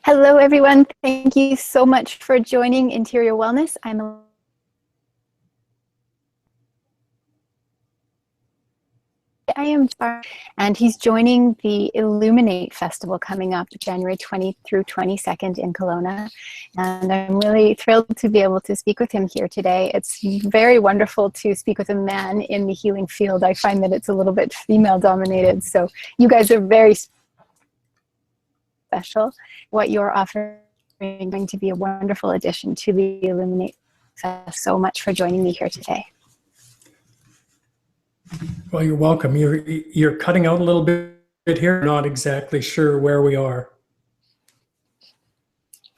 Hello, everyone. Thank you so much for joining Interior Wellness. I am Barnett, and he's joining the Illuminate Festival coming up January 20th through 22nd in Kelowna. And I'm really thrilled to be able to speak with him here today. It's very wonderful to speak with a man in the healing field. I find that it's a little bit female dominated. So you guys are very special. What you're offering is going to be a wonderful addition to the Illuminate. So much for joining me here today. Well, you're welcome. You're cutting out a little bit here. Not exactly sure where we are.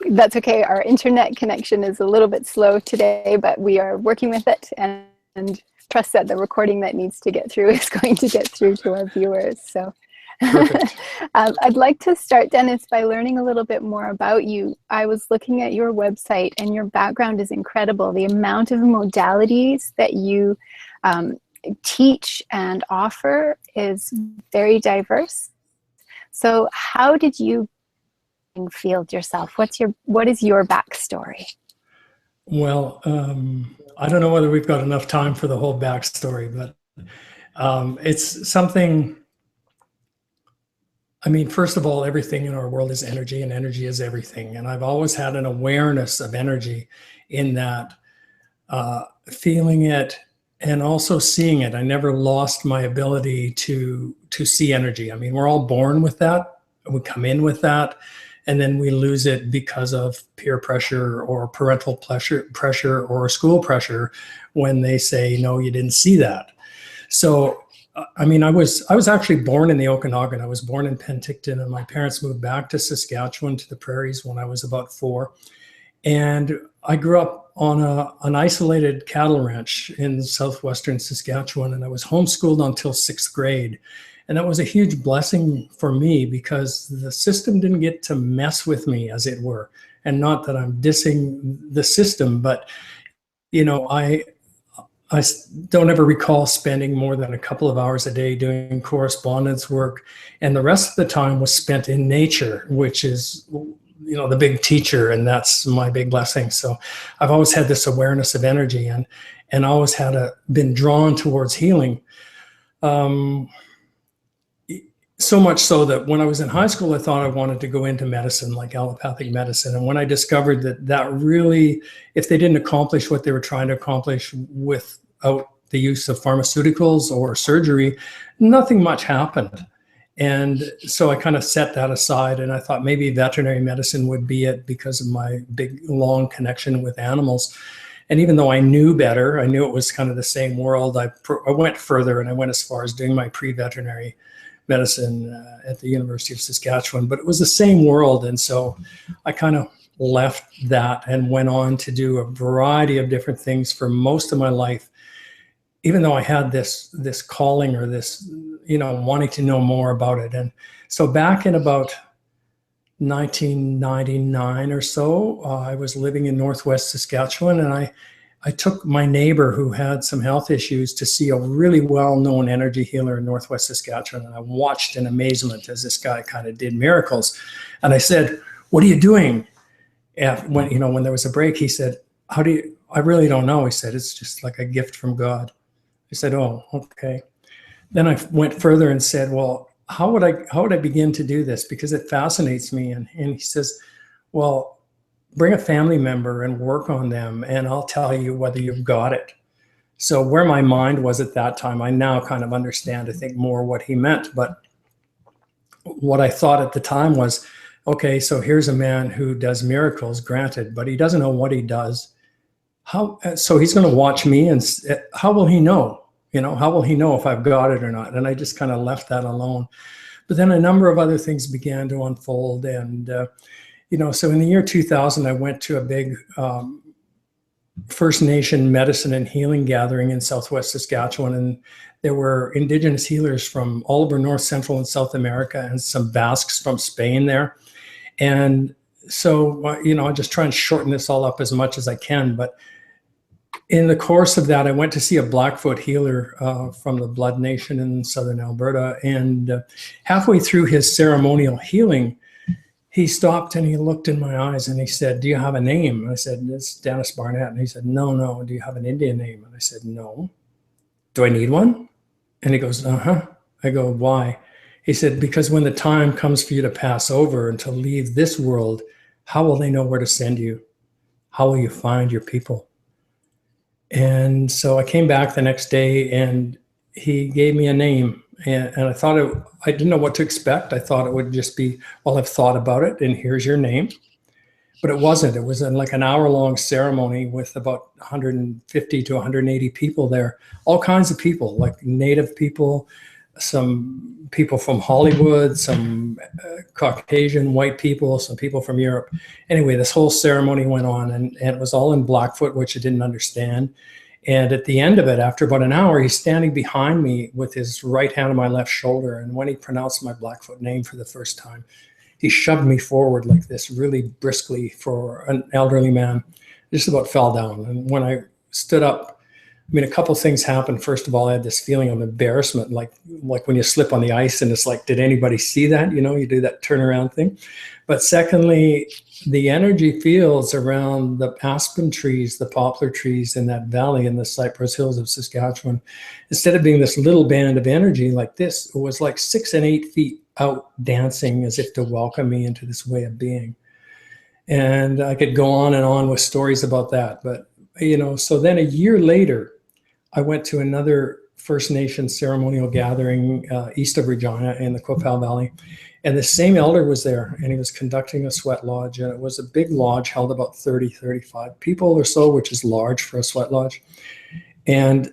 That's okay. Our internet connection is a little bit slow today, but we are working with it and trust that the recording that needs to get through is going to get through to our viewers. So I'd like to start, Dennis, by learning a little bit more about you. I was looking at your website and your background is incredible. The amount of modalities that you teach and offer is very diverse. So how did you field yourself? What is your backstory? Well, I don't know whether we've got enough time for the whole backstory, but it's something. I mean, first of all, everything in our world is energy, and energy is everything. And I've always had an awareness of energy in that, feeling it and also seeing it. I never lost my ability to see energy. I mean, we're all born with that. We come in with that, and then we lose it because of peer pressure or parental pressure or school pressure when they say, no, you didn't see that. So I mean, I was actually born in the Okanagan. I was born in Penticton, and my parents moved back to Saskatchewan, to the prairies, when I was about 4. And I grew up on an isolated cattle ranch in southwestern Saskatchewan, and I was homeschooled until 6th grade. And that was a huge blessing for me because the system didn't get to mess with me, as it were. And not that I'm dissing the system, but, you know, I don't ever recall spending more than a couple of hours a day doing correspondence work. And the rest of the time was spent in nature, which is, you know, the big teacher. And that's my big blessing. So I've always had this awareness of energy and always been drawn towards healing. So much so that when I was in high school, I thought I wanted to go into medicine, like allopathic medicine. And when I discovered that really, if they didn't accomplish what they were trying to accomplish without the use of pharmaceuticals or surgery, nothing much happened. And so I kind of set that aside, and I thought maybe veterinary medicine would be it because of my big, long connection with animals. And even though I knew better, I knew it was kind of the same world, I went further, and I went as far as doing my pre-veterinary medicine at the University of Saskatchewan, but it was the same world. And so I kind of left that and went on to do a variety of different things for most of my life, even though I had this calling or this, you know, wanting to know more about it. And so back in about 1999 or so, I was living in Northwest Saskatchewan, and I took my neighbor who had some health issues to see a really well-known energy healer in Northwest Saskatchewan. And I watched in amazement as this guy kind of did miracles. And I said, what are you doing? And when there was a break, he said, I really don't know. He said, it's just like a gift from God. I said, oh, okay. Then I went further and said, well, how would I begin to do this? Because it fascinates me. And he says, well, bring a family member and work on them, and I'll tell you whether you've got it. So where my mind was at that time, I now kind of understand, I think, more what he meant. But what I thought at the time was, okay, so here's a man who does miracles, granted, but he doesn't know what he does. So he's going to watch me, and how will he know? You know, how will he know if I've got it or not? And I just kind of left that alone. But then a number of other things began to unfold, and so in the year 2000, I went to a big First Nation medicine and healing gathering in Southwest Saskatchewan. And there were Indigenous healers from all over North, Central, and South America, and some Basques from Spain there. And so, I just try and shorten this all up as much as I can. But in the course of that, I went to see a Blackfoot healer from the Blood Nation in southern Alberta. And halfway through his ceremonial healing, he stopped and he looked in my eyes and he said, "Do you have a name?" And I said, "It's Dennis Barnett." And he said, "No, no. Do you have an Indian name?" And I said, "No." "Do I need one?" And he goes, "Uh-huh." I go, "Why?" He said, "Because when the time comes for you to pass over and to leave this world, how will they know where to send you? How will you find your people?" And so I came back the next day and he gave me a name. And I thought I didn't know what to expect. I thought it would just be, well, I've thought about it and here's your name. But it wasn't. It was like an hour-long ceremony with about 150 to 180 people there, all kinds of people, like Native people, some people from Hollywood, some Caucasian white people, some people from Europe. Anyway, this whole ceremony went on, and it was all in Blackfoot, which I didn't understand. And at the end of it, after about an hour, he's standing behind me with his right hand on my left shoulder. And when he pronounced my Blackfoot name for the first time, he shoved me forward like this, really briskly for an elderly man. Just about fell down. And when I stood up, I mean, a couple of things happened. First of all, I had this feeling of embarrassment, like when you slip on the ice and it's like, did anybody see that? You know, you do that turnaround thing. But secondly, the energy fields around the aspen trees, the poplar trees in that valley in the Cypress Hills of Saskatchewan, instead of being this little band of energy like this, it was like 6 and 8 feet out dancing as if to welcome me into this way of being. And I could go on and on with stories about that. But, you know, so then a year later, I went to another First Nations ceremonial gathering east of Regina in the Qu'Appelle Valley. And the same elder was there, and he was conducting a sweat lodge. And it was a big lodge, held about 30, 35 people or so, which is large for a sweat lodge. And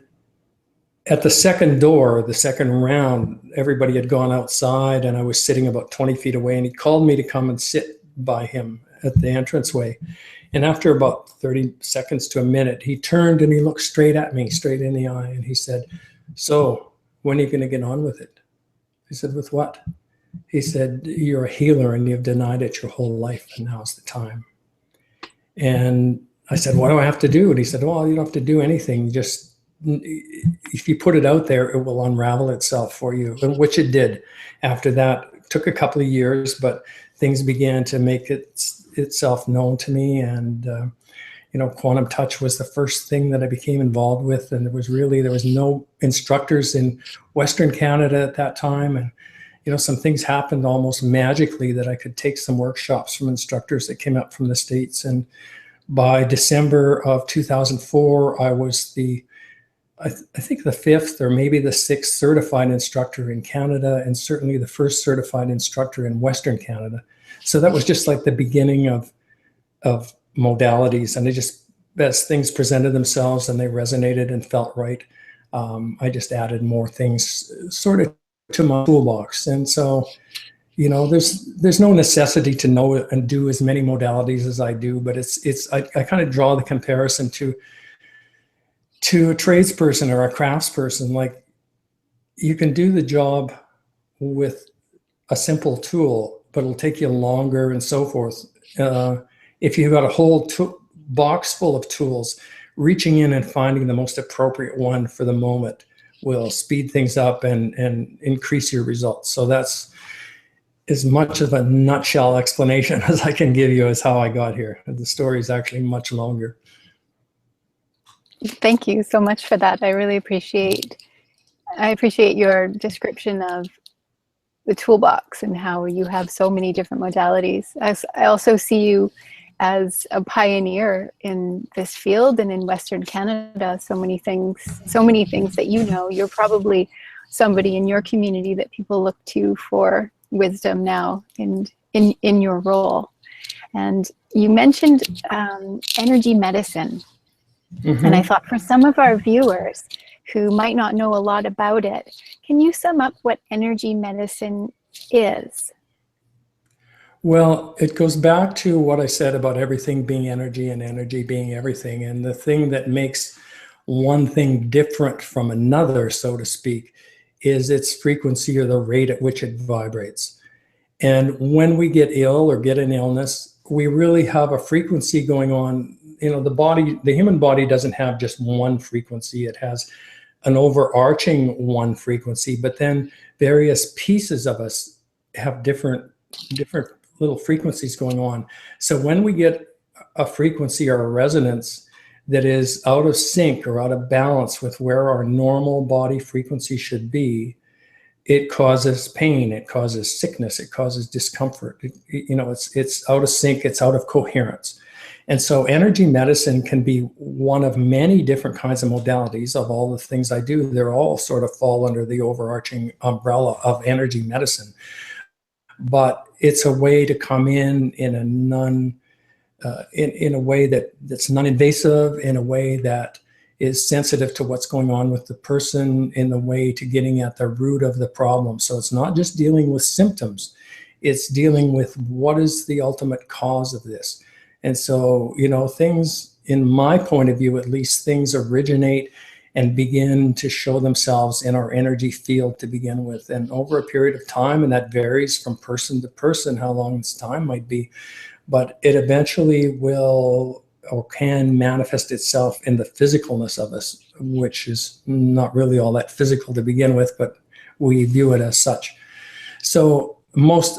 at the second door, the second round, everybody had gone outside, and I was sitting about 20 feet away. And he called me to come and sit by him at the entranceway. And after about 30 seconds to a minute, he turned and he looked straight at me, straight in the eye. And he said, "So when are you going to get on with it?" I said, "With what?" He said, "You're a healer and you've denied it your whole life, and now's the time." And I said, "What do I have to do?" And he said, "Well, you don't have to do anything. Just, if you put it out there, it will unravel itself for you," which it did. After that, it took a couple of years, but things began to make itself known to me. And, you know, quantum touch was the first thing that I became involved with. And there was no instructors in Western Canada at that time. And, you know, some things happened almost magically that I could take some workshops from instructors that came up from the States. And by December of 2004, I was I think the 5th or maybe the 6th certified instructor in Canada, and certainly the first certified instructor in Western Canada. So that was just like the beginning of modalities. And as things presented themselves and they resonated and felt right, I just added more things sort of to my toolbox. And so, you know, there's no necessity to know and do as many modalities as I do, but I kind of draw the comparison to a tradesperson or a craftsperson. Like, you can do the job with a simple tool, but it'll take you longer and so forth. If you've got a whole box full of tools, reaching in and finding the most appropriate one for the moment will speed things up and increase your results. So that's as much of a nutshell explanation as I can give you as how I got here. The story is actually much longer. Thank you so much for that. I really appreciate your description of the toolbox and how you have so many different modalities. I also see you as a pioneer in this field and in Western Canada. So many things that you know. You're probably somebody in your community that people look to for wisdom now in your role. And you mentioned energy medicine. Mm-hmm. And I thought, for some of our viewers who might not know a lot about it, can you sum up what energy medicine is? Well, it goes back to what I said about everything being energy and energy being everything. And the thing that makes one thing different from another, so to speak, is its frequency or the rate at which it vibrates. And when we get ill or get an illness, we really have a frequency going on. You know, the human body doesn't have just one frequency. It has an overarching one frequency, but then various pieces of us have different little frequencies going on. So when we get a frequency or a resonance that is out of sync or out of balance with where our normal body frequency should be, it causes pain, it causes sickness, it causes discomfort. It's out of sync, it's out of coherence. And so energy medicine can be one of many different kinds of modalities. Of all the things I do, they're all sort of fall under the overarching umbrella of energy medicine. But it's a way to come in a way that's non-invasive, in a way that is sensitive to what's going on with the person, in the way to getting at the root of the problem. So it's not just dealing with symptoms, it's dealing with what is the ultimate cause of this. And so, things, in my point of view, at least, things originate and begin to show themselves in our energy field to begin with. And over a period of time, and that varies from person to person, how long this time might be, but it eventually will or can manifest itself in the physicalness of us, which is not really all that physical to begin with, but we view it as such. So most,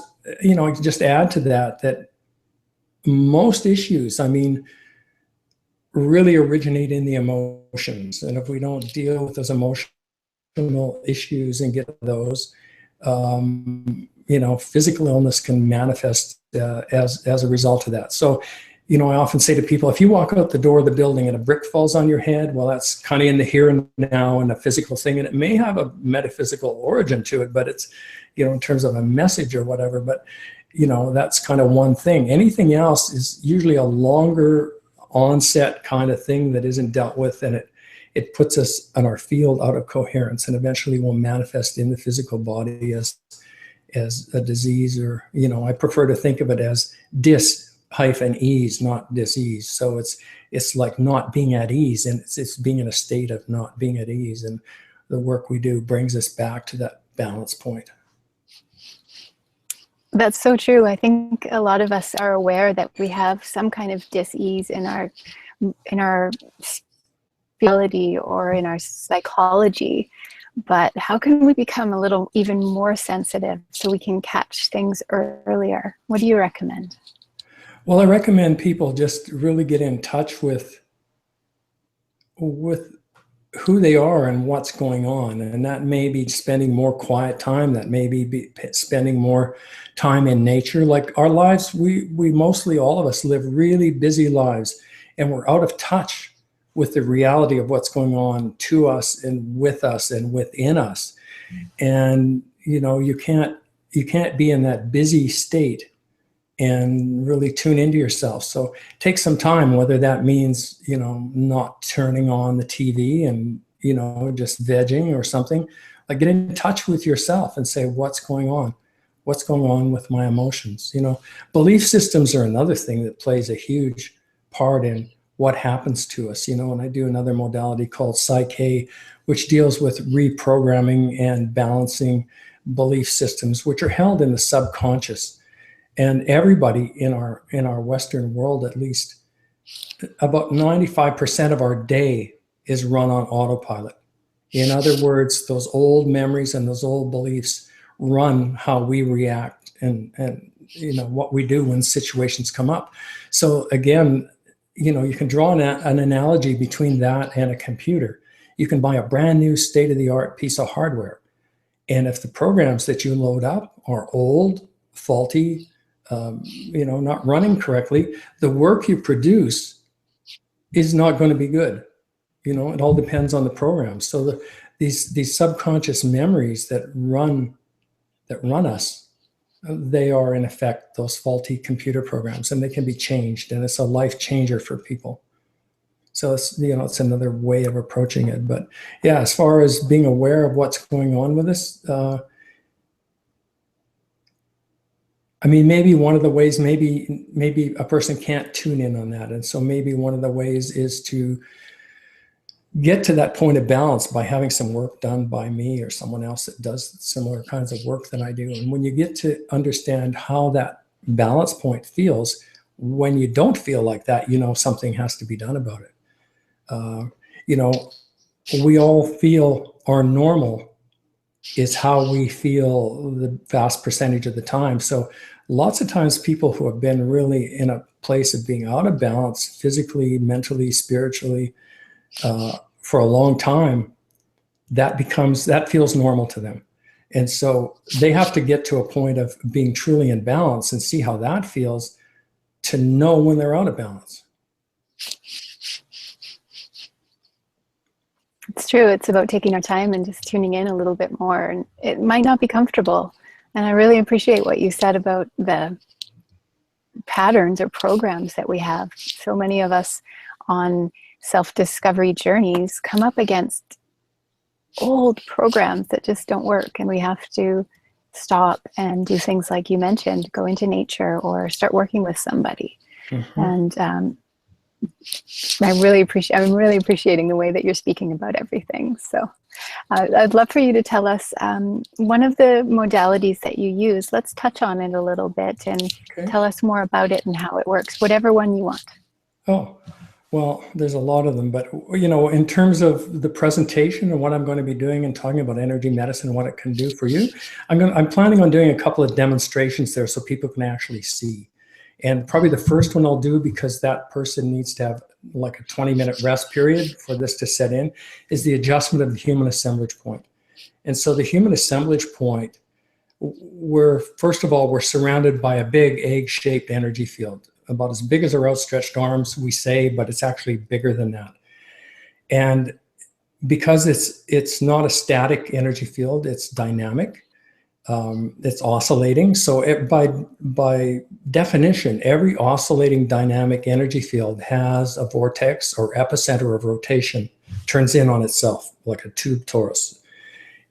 just add to that most issues, really originate in the emotions. And if we don't deal with those emotional issues and get those, physical illness can manifest as a result of that. So, I often say to people, if you walk out the door of the building and a brick falls on your head, well, that's kind of in the here and now and a physical thing. And it may have a metaphysical origin to it, but it's, in terms of a message or whatever, but, that's kind of one thing. Anything else is usually a longer onset kind of thing that isn't dealt with, and it puts us on our field out of coherence, and eventually will manifest in the physical body as a disease, or, I prefer to think of it as dis-ease, not disease. So it's like not being at ease, and it's being in a state of not being at ease. And the work we do brings us back to that balance point. That's so true. I think a lot of us are aware that we have some kind of dis-ease in our spirituality or in our psychology. But how can we become a little even more sensitive so we can catch things earlier? What do you recommend? Well, I recommend people just really get in touch with who they are and what's going on. And that may be spending more quiet time, that may be spending more time in nature. Like our lives, we mostly, all of us, live really busy lives, and we're out of touch with the reality of what's going on to us and with us and within us. And, you can't be in that busy state and really tune into yourself. So take some time, whether that means, not turning on the TV and, just vegging or something. Like, get in touch with yourself and say, what's going on? What's going on with my emotions? Belief systems are another thing that plays a huge part in what happens to us, and I do another modality called PSYCH-K, which deals with reprogramming and balancing belief systems, which are held in the subconscious. And everybody in our Western world, at least, about 95% of our day is run on autopilot. In other words, those old memories and those old beliefs run how we react and what we do when situations come up. So again, you can draw an analogy between that and a computer. You can buy a brand new state-of-the-art piece of hardware, and if the programs that you load up are old, faulty, not running correctly, the work you produce is not going to be good. It all depends on the program. So these subconscious memories that run us, they are in effect those faulty computer programs, and they can be changed, and it's a life changer for people. So it's another way of approaching it. But yeah, as far as being aware of what's going on with us, maybe one of the ways, maybe a person can't tune in on that. And so maybe one of the ways is to get to that point of balance by having some work done by me or someone else that does similar kinds of work that I do. And when you get to understand how that balance point feels, when you don't feel like that, something has to be done about it. We all feel our normal is how we feel the vast percentage of the time. So Lots of times people who have been really in a place of being out of balance physically, mentally, spiritually, for a long time, that feels normal to them. And so they have to get to a point of being truly in balance and see how that feels to know when they're out of balance. It's true. It's about taking our time and just tuning in a little bit more. And it might not be comfortable. And I really appreciate what you said about the patterns or programs that we have. So many of us on self-discovery journeys come up against old programs that just don't work, and we have to stop and do things like you mentioned, go into nature or start working with somebody. And I'm really appreciating the way that you're speaking about everything. So I'd love for you to tell us one of the modalities that you use. Let's touch on it a little bit and tell us more about it and how it works, whatever one you want. Oh, well, there's a lot of them, but in terms of the presentation and what I'm going to be doing and talking about energy medicine and what it can do for you, I'm planning on doing a couple of demonstrations there so people can actually see. And probably the first one I'll do, because that person needs to have like a 20-minute rest period for this to set in, is the adjustment of the human assemblage point. And so the human assemblage point, first of all, we're surrounded by a big egg-shaped energy field, about as big as our outstretched arms, we say, but it's actually bigger than that. And because it's not a static energy field, it's dynamic. It's oscillating. So by definition, every oscillating dynamic energy field has a vortex or epicenter of rotation, turns in on itself like a tube torus.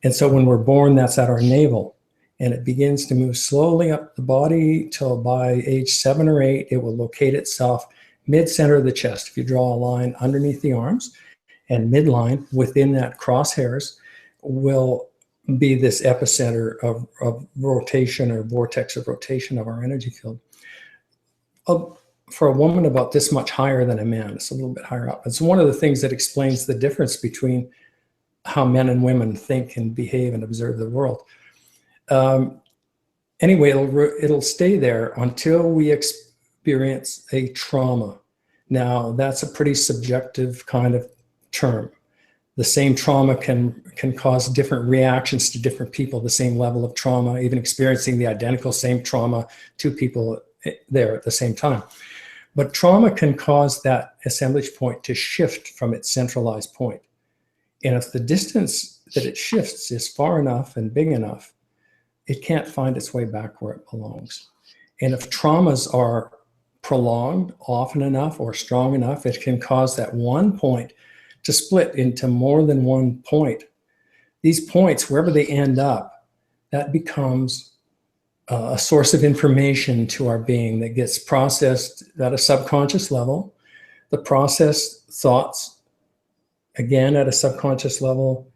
And so when we're born, that's at our navel. And it begins to move slowly up the body till by age 7 or 8, it will locate itself mid-center of the chest. If you draw a line underneath the arms, and midline within that crosshairs will be this epicenter of rotation or vortex of rotation of our energy field. For a woman, about this much higher than a man. It's a little bit higher up. It's one of the things that explains the difference between how men and women think and behave and observe the world. Anyway, it'll stay there until we experience a trauma. Now, that's a pretty subjective kind of term. The same trauma can cause different reactions to different people, the same level of trauma, even experiencing the identical same trauma, 2 people there at the same time. But trauma can cause that assemblage point to shift from its centralized point. And if the distance that it shifts is far enough and big enough, it can't find its way back where it belongs. And if traumas are prolonged often enough or strong enough, it can cause that one point to split into more than one point. These points, wherever they end up, that becomes a source of information to our being that gets processed at a subconscious level. The processed thoughts, again, at a subconscious level,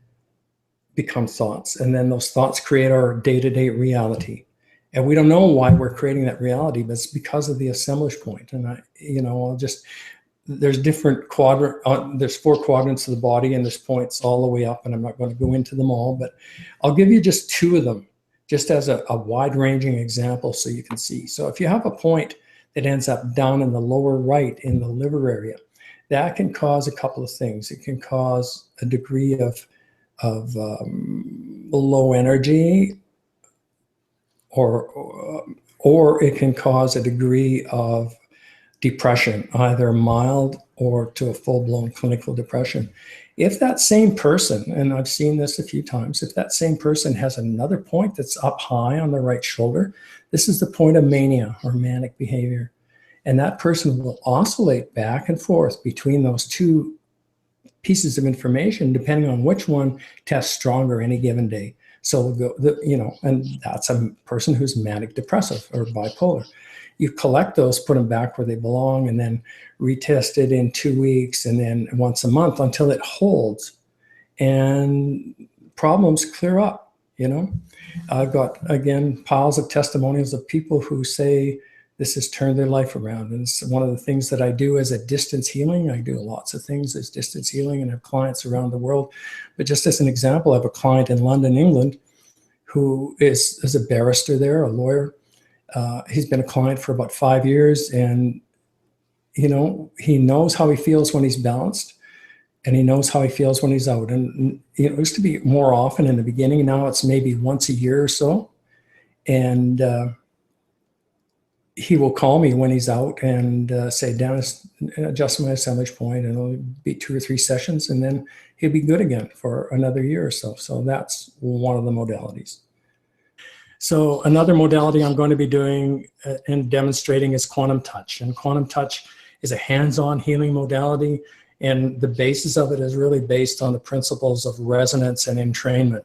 become thoughts. And then those thoughts create our day-to-day reality. And we don't know why we're creating that reality, but it's because of the assemblage point. And there's different there's 4 quadrants of the body, and there's points all the way up, and I'm not going to go into them all, but I'll give you just 2 of them, just as a wide-ranging example so you can see. So if you have a point that ends up down in the lower right in the liver area, that can cause a couple of things. It can cause a degree of low energy, or it can cause a degree of depression, either mild or to a full-blown clinical depression. If that same person, and I've seen this a few times, if that same person has another point that's up high on the right shoulder, this is the point of mania or manic behavior. And that person will oscillate back and forth between those 2 pieces of information, depending on which one tests stronger any given day. So we'll go, and that's a person who's manic depressive or bipolar. You collect those, put them back where they belong, and then retest it in 2 weeks and then once a month until it holds and problems clear up. I've got, again, piles of testimonials of people who say this has turned their life around. And it's one of the things that I do as a distance healing. I do lots of things as distance healing and have clients around the world. But just as an example, I have a client in London, England, who is a barrister there, a lawyer, He's been a client for about 5 years, and he knows how he feels when he's balanced, and he knows how he feels when he's out. And it used to be more often in the beginning. Now it's maybe once a year or so. And he will call me when he's out and say, Dennis, adjust my assemblage point, and it'll be 2 or 3 sessions, and then he'll be good again for another year or so. So that's one of the modalities. So another modality I'm going to be doing and demonstrating is quantum touch. And quantum touch is a hands-on healing modality, and the basis of it is really based on the principles of resonance and entrainment.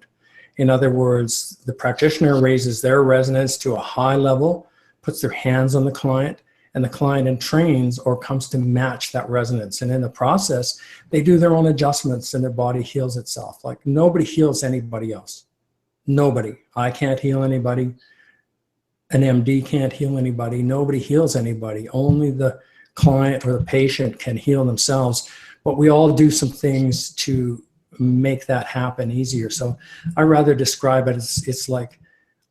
In other words, the practitioner raises their resonance to a high level, puts their hands on the client, and the client entrains or comes to match that resonance. And in the process, they do their own adjustments and their body heals itself. Like, nobody heals anybody else. Nobody. I can't heal anybody. An MD can't heal anybody. Nobody heals anybody. Only the client or the patient can heal themselves. But we all do some things to make that happen easier. So I rather describe it as, it's like,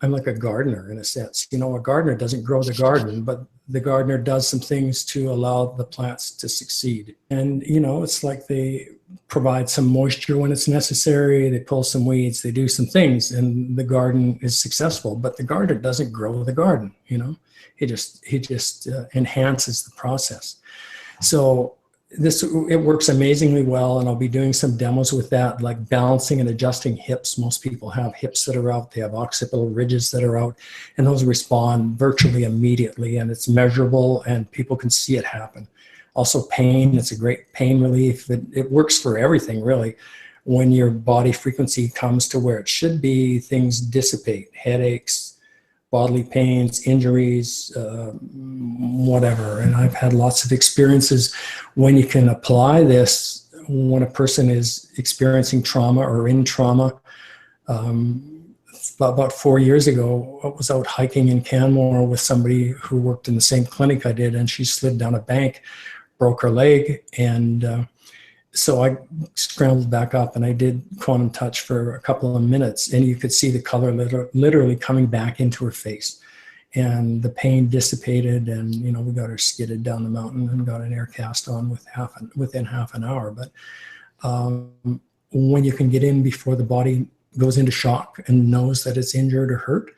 I'm like a gardener in a sense. A gardener doesn't grow the garden, but the gardener does some things to allow the plants to succeed. And, it's like they provide some moisture when it's necessary. They pull some weeds, they do some things, and the garden is successful. But the gardener doesn't grow the garden, He just enhances the process. So it works amazingly well, and I'll be doing some demos with that, like balancing and adjusting hips. Most people have hips that are out, they have occipital ridges that are out, and those respond virtually immediately, and it's measurable and people can see it happen. Also pain, it's a great pain relief. It works for everything, really. When your body frequency comes to where it should be, things dissipate. Headaches, bodily pains, injuries, whatever. And I've had lots of experiences when you can apply this when a person is experiencing trauma or in trauma. About 4 years ago, I was out hiking in Canmore with somebody who worked in the same clinic I did, and she slid down a bank, broke her leg, and so I scrambled back up and I did quantum touch for a couple of minutes, and you could see the color literally coming back into her face, and the pain dissipated, and we got her skidded down the mountain and got an air cast on within half an hour. But when you can get in before the body goes into shock and knows that it's injured or hurt,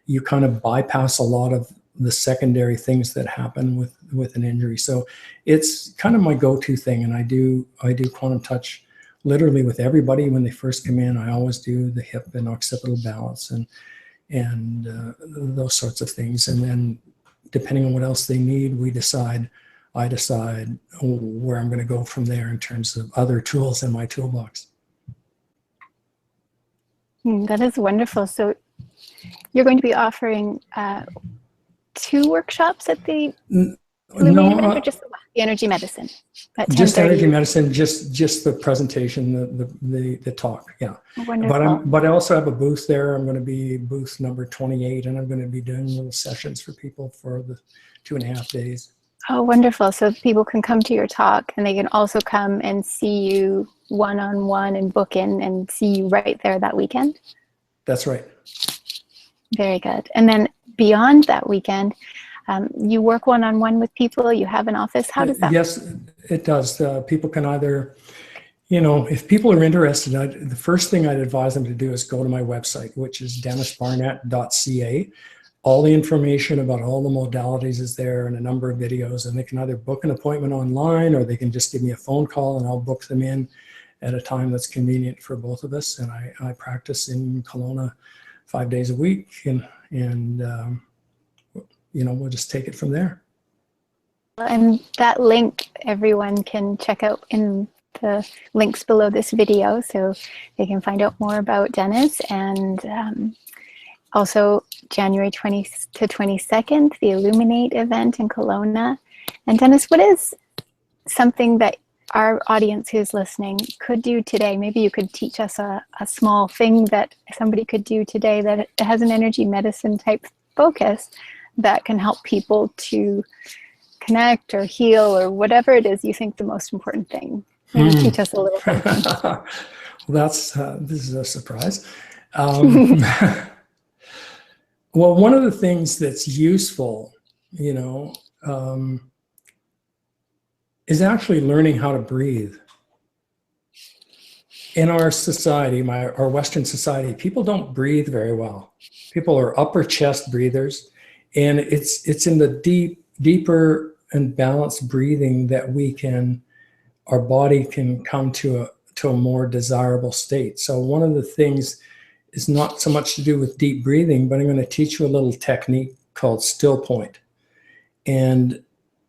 you kind of bypass a lot of the secondary things that happen with an injury. So it's kind of my go-to thing, and I do quantum touch literally with everybody when they first come in. I always do the hip and occipital balance and those sorts of things, and then depending on what else they need, I decide where I'm going to go from there in terms of other tools in my toolbox. That is wonderful. So you're going to be offering 2 workshops at the Illuminate, or just the energy medicine? Just energy medicine, just the presentation, the talk, yeah. Wonderful. But I also have a booth there. I'm going to be booth number 28, and I'm going to be doing little sessions for people for the 2.5 days. Oh, wonderful. So people can come to your talk, and they can also come and see you one-on-one and book in and see you right there that weekend? That's right. Very good. And then beyond that weekend, you work one-on-one with people, you have an office. How does that work? Yes, it does. People can either, if people are interested, the first thing I'd advise them to do is go to my website, which is dennisbarnett.ca. All the information about all the modalities is there, and a number of videos, and they can either book an appointment online, or they can just give me a phone call and I'll book them in at a time that's convenient for both of us. And I practice in Kelowna 5 days a week, and we'll just take it from there. And that link everyone can check out in the links below this video, so they can find out more about Dennis. And also January 20th to 22nd, the Illuminate event in Kelowna. And Dennis, what is something that our audience who's listening could do today? Maybe you could teach us a small thing that somebody could do today that has an energy medicine type focus that can help people to connect or heal, or whatever it is you think the most important thing. Maybe teach us a little bit. Well, this is a surprise. Well, one of the things that's useful, is actually learning how to breathe. In our society, our Western society, people don't breathe very well. People are upper chest breathers, and it's in the deeper and balanced breathing that our body can come to a more desirable state. So one of the things is not so much to do with deep breathing, but I'm going to teach you a little technique called still point. And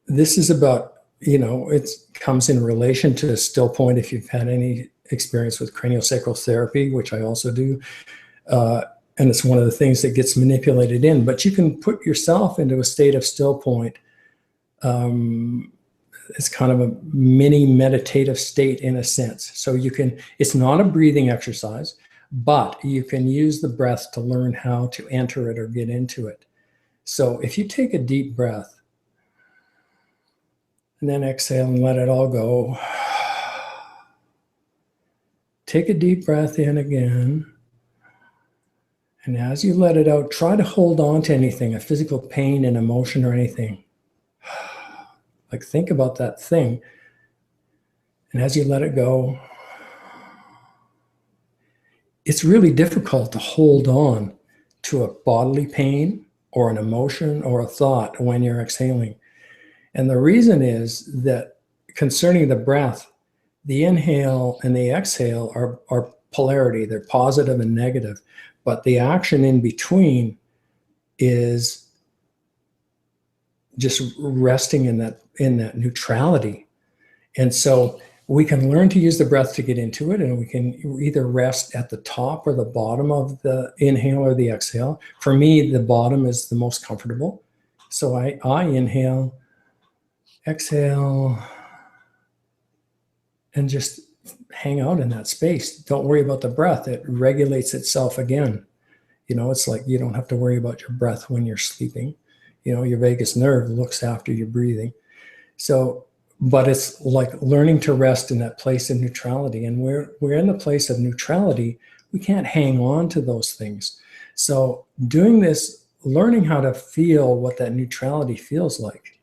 this is about, it comes in relation to a still point if you've had any experience with CranioSacral Therapy, which I also do. And it's one of the things that gets manipulated in. But you can put yourself into a state of still point. It's kind of a mini meditative state in a sense. So it's not a breathing exercise, but you can use the breath to learn how to enter it or get into it. So if you take a deep breath and then exhale and let it all go, take a deep breath in again. And as you let it out, try to hold on to anything, a physical pain, an emotion, or anything. Like think about that thing. And as you let it go, it's really difficult to hold on to a bodily pain or an emotion or a thought when you're exhaling. And the reason is that concerning the breath, the inhale and the exhale are polarity. They're positive and negative. But the action in between is just resting in that neutrality. And so we can learn to use the breath to get into it, and we can either rest at the top or the bottom of the inhale or the exhale. For me, the bottom is the most comfortable. So I inhale, exhale, and just hang out in that space. Don't worry about the breath. It regulates itself again. It's like you don't have to worry about your breath when you're sleeping. Your vagus nerve looks after your breathing. So, but it's like learning to rest in that place of neutrality. And we're in the place of neutrality. We can't hang on to those things. So doing this, learning how to feel what that neutrality feels like.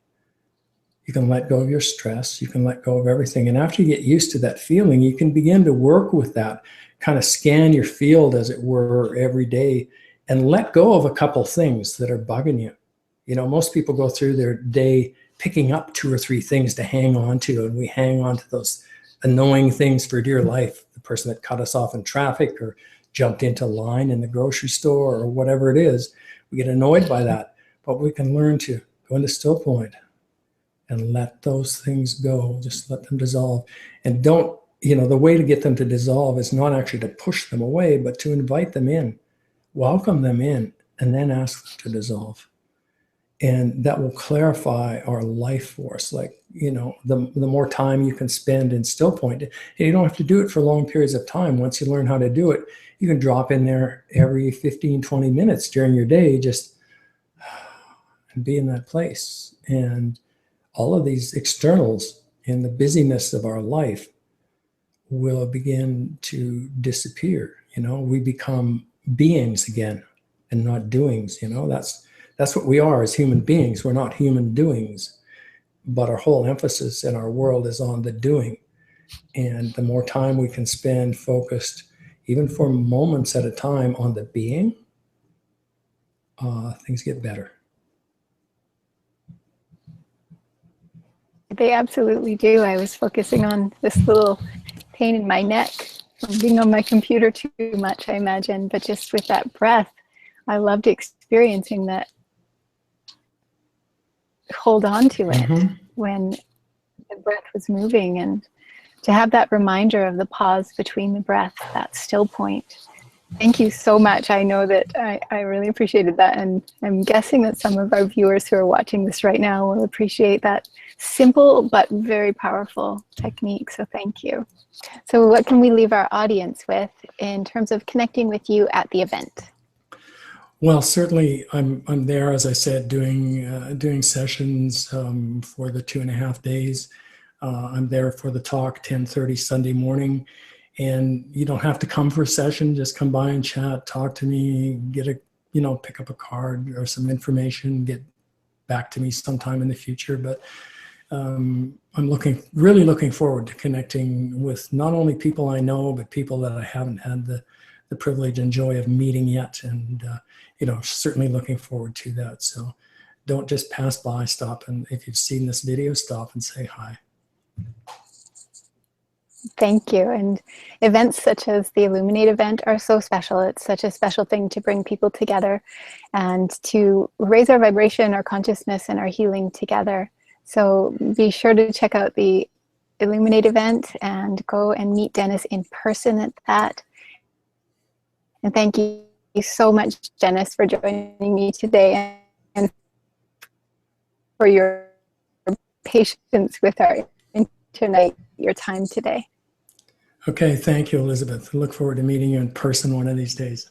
You can let go of your stress. You can let go of everything. And after you get used to that feeling, you can begin to work with that, kind of scan your field, as it were, every day, and let go of a couple things that are bugging you. Most people go through their day picking up 2 or 3 things to hang on to, and we hang on to those annoying things for dear life. The person that cut us off in traffic or jumped into line in the grocery store or whatever it is, we get annoyed by that. But we can learn to go into still point and let those things go. Just let them dissolve. And don't, the way to get them to dissolve is not actually to push them away, but to invite them in, welcome them in, and then ask them to dissolve. And that will clarify our life force. Like, the more time you can spend in still point, and you don't have to do it for long periods of time. Once you learn how to do it, you can drop in there every 15, 20 minutes during your day, just and be in that place. And all of these externals in the busyness of our life will begin to disappear. We become beings again and not doings. That's what we are as human beings. We're not human doings, but our whole emphasis in our world is on the doing. And the more time we can spend focused, even for moments at a time, on the being, things get better. They absolutely do. I was focusing on this little pain in my neck from being on my computer too much, I imagine. But just with that breath, I loved experiencing that. Hold on to it when the breath was moving, and to have that reminder of the pause between the breath, that still point. Thank you so much. I know that I really appreciated that, and I'm guessing that some of our viewers who are watching this right now will appreciate that simple but very powerful technique. So thank you. So what can we leave our audience with in terms of connecting with you at the event? Well, certainly I'm there, as I said, doing sessions for the 2.5 days. I'm there for the talk 10:30 Sunday morning, and you don't have to come for a session. Just come by and chat, talk to me, get a pick up a card or some information, get back to me sometime in the future. But I'm really looking forward to connecting with not only people I know, but people that I haven't had the privilege and joy of meeting yet. And, certainly looking forward to that. So don't just pass by, stop. And if you've seen this video, stop and say hi. Thank you. And events such as the Illuminate event are so special. It's such a special thing to bring people together and to raise our vibration, our consciousness, and our healing together. So be sure to check out the Illuminate event and go and meet Dennis in person at that. And thank you so much, Dennis, for joining me today and for your patience with our internet, your time today. Okay, thank you, Elizabeth. I look forward to meeting you in person one of these days.